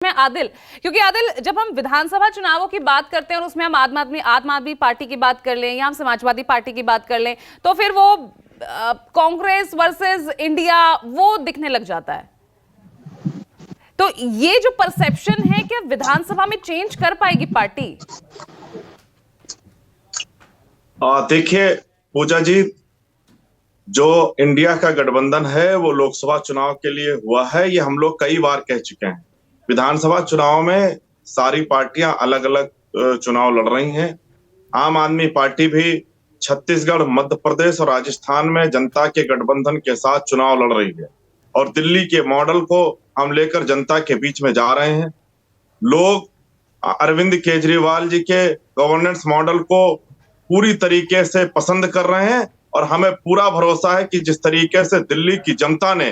मैं आदिल, क्योंकि आदिल जब हम विधानसभा चुनावों की बात करते हैं और उसमें हम आम आदमी पार्टी की बात कर लें या हम समाजवादी पार्टी की बात कर लें तो फिर वो कांग्रेस वर्सेस इंडिया वो दिखने लग जाता है। तो ये जो परसेप्शन है कि विधानसभा में चेंज कर पाएगी पार्टी? देखिए पूजा जी, जो इंडिया का गठबंधन है वो लोकसभा चुनाव के लिए हुआ है, ये हम लोग कई बार कह चुके हैं। विधानसभा चुनाव में सारी पार्टियां अलग अलग चुनाव लड़ रही हैं। आम आदमी पार्टी भी छत्तीसगढ़, मध्य प्रदेश और राजस्थान में जनता के गठबंधन के साथ चुनाव लड़ रही है और दिल्ली के मॉडल को हम लेकर जनता के बीच में जा रहे हैं। लोग अरविंद केजरीवाल जी के गवर्नेंस मॉडल को पूरी तरीके से पसंद कर रहे हैं और हमें पूरा भरोसा है कि जिस तरीके से दिल्ली की जनता ने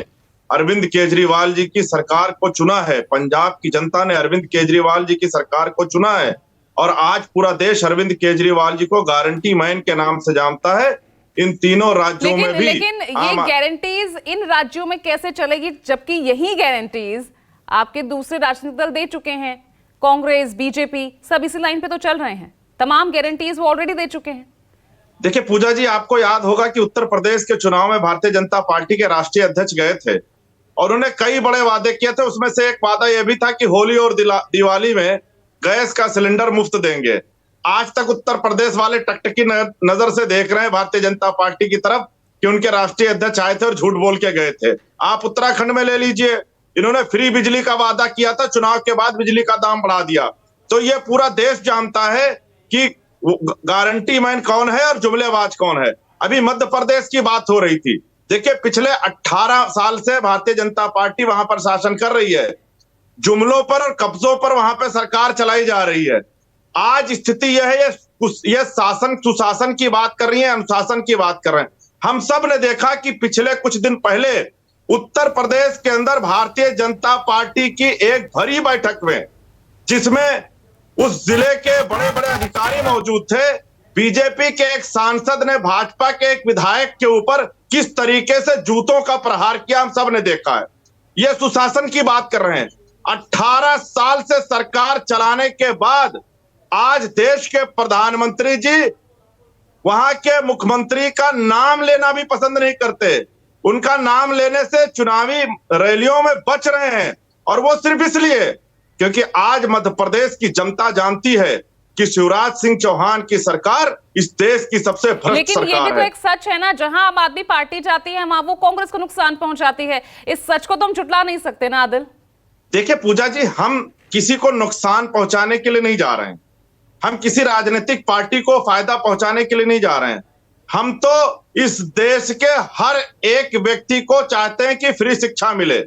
अरविंद केजरीवाल जी की सरकार को चुना है, पंजाब की जनता ने अरविंद केजरीवाल जी की सरकार को चुना है और आज पूरा देश अरविंद केजरीवाल जी को गारंटी मैन के नाम से जानता है, इन तीनों राज्यों में भी। लेकिन ये गारंटीज इन राज्यों में कैसे चलेगी जबकि यही गारंटीज आपके दूसरे राजनीतिक दल दे चुके हैं? कांग्रेस, बीजेपी सब इसी लाइन पे तो चल रहे हैं, तमाम गारंटीज वो ऑलरेडी दे चुके हैं। देखिए पूजा जी, आपको याद होगा कि उत्तर प्रदेश के चुनाव में भारतीय जनता पार्टी के राष्ट्रीय अध्यक्ष गए थे और उन्हें कई बड़े वादे किए थे। उसमें से एक वादा यह भी था कि होली और दिवाली में गैस का सिलेंडर मुफ्त देंगे। आज तक उत्तर प्रदेश वाले टकटकी नजर से देख रहे हैं भारतीय जनता पार्टी की तरफ कि उनके राष्ट्रीय अध्यक्ष आए थे और झूठ बोल के गए थे। आप उत्तराखंड में ले लीजिए, इन्होंने फ्री बिजली का वादा किया था, चुनाव के बाद बिजली का दाम बढ़ा दिया। तो ये पूरा देश जानता है कि गारंटी मैन कौन है और जुमलेबाज कौन है। अभी मध्य प्रदेश की बात हो रही थी। देखिए पिछले 18 साल से भारतीय जनता पार्टी वहां पर शासन कर रही है, जुमलों पर और कब्जों पर वहां पर सरकार चलाई जा रही है। आज स्थिति यह है, ये शासन सुशासन की बात कर रही है, अनुशासन की बात कर रहे हैं। हम सब ने देखा कि पिछले कुछ दिन पहले उत्तर प्रदेश के अंदर भारतीय जनता पार्टी की एक भरी बैठक में, जिसमें उस जिले के बड़े बड़े अधिकारी मौजूद थे, बीजेपी के एक सांसद ने भाजपा के एक विधायक के ऊपर किस तरीके से जूतों का प्रहार किया, हम सब ने देखा है। यह सुशासन की बात कर रहे हैं। 18 साल से सरकार चलाने के बाद आज देश के प्रधानमंत्री जी वहां के मुख्यमंत्री का नाम लेना भी पसंद नहीं करते। उनका नाम लेने से चुनावी रैलियों में बच रहे हैं और वो सिर्फ इसलिए क्योंकि आज मध्य प्रदेश की जनता जानती है कि शिवराज सिंह चौहान की सरकार इस देश की सबसे भ्रष्ट सरकार है। लेकिन ये भी तो एक सच है ना, जहां आम आदमी पार्टी जाती है वहां वो कांग्रेस को नुकसान पहुंचाती है। इस सच को तो हम झुटला नहीं सकते ना आदिल। देखिए पूजा जी, हम किसी को नुकसान पहुंचाने के लिए नहीं जा रहे हैं, हम किसी राजनीतिक पार्टी को फायदा पहुंचाने के लिए नहीं जा रहे हैं। हम तो इस देश के हर एक व्यक्ति को चाहते हैं कि फ्री शिक्षा मिले,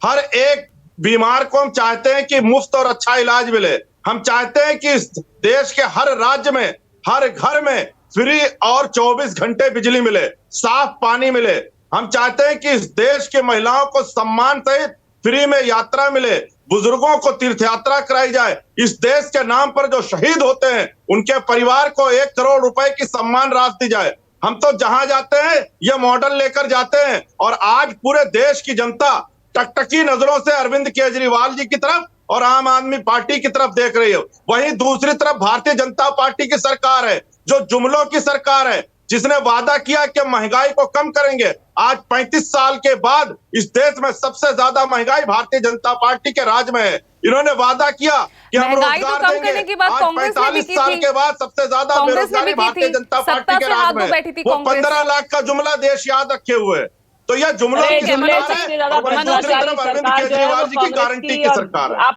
हर एक बीमार को हम चाहते हैं कि मुफ्त और अच्छा इलाज मिले। हम चाहते हैं कि इस देश के हर राज्य में, हर घर में फ्री और 24 घंटे बिजली मिले, साफ पानी मिले। हम चाहते हैं कि इस देश के महिलाओं को सम्मान सहित फ्री में यात्रा मिले, बुजुर्गों को तीर्थ यात्रा कराई जाए। इस देश के नाम पर जो शहीद होते हैं उनके परिवार को 1 करोड़ रुपए की सम्मान राशि दी जाए। हम तो जहां जाते हैं यह मॉडल लेकर जाते हैं और आज पूरे देश की जनता टकटकी नजरों से अरविंद केजरीवाल जी की तरफ और आम आदमी पार्टी की तरफ देख रही है। वहीं दूसरी तरफ भारतीय जनता पार्टी की सरकार है जो जुमलों की सरकार है, जिसने वादा किया कि महंगाई को कम करेंगे। आज 35 साल के बाद इस देश में सबसे ज्यादा महंगाई भारतीय जनता पार्टी के राज में है। इन्होंने वादा किया कि हम रोजगार देंगे। आज 45 साल के बाद सबसे ज्यादा बेरोजगारी भारतीय जनता पार्टी के राज में है। वो 15 लाख का जुमला देश याद रखे हुए है। तो यह जुमलों की सरकार है और दूसरी तरफ अरविंद केजरीवाल जी की गारंटी की सरकार है।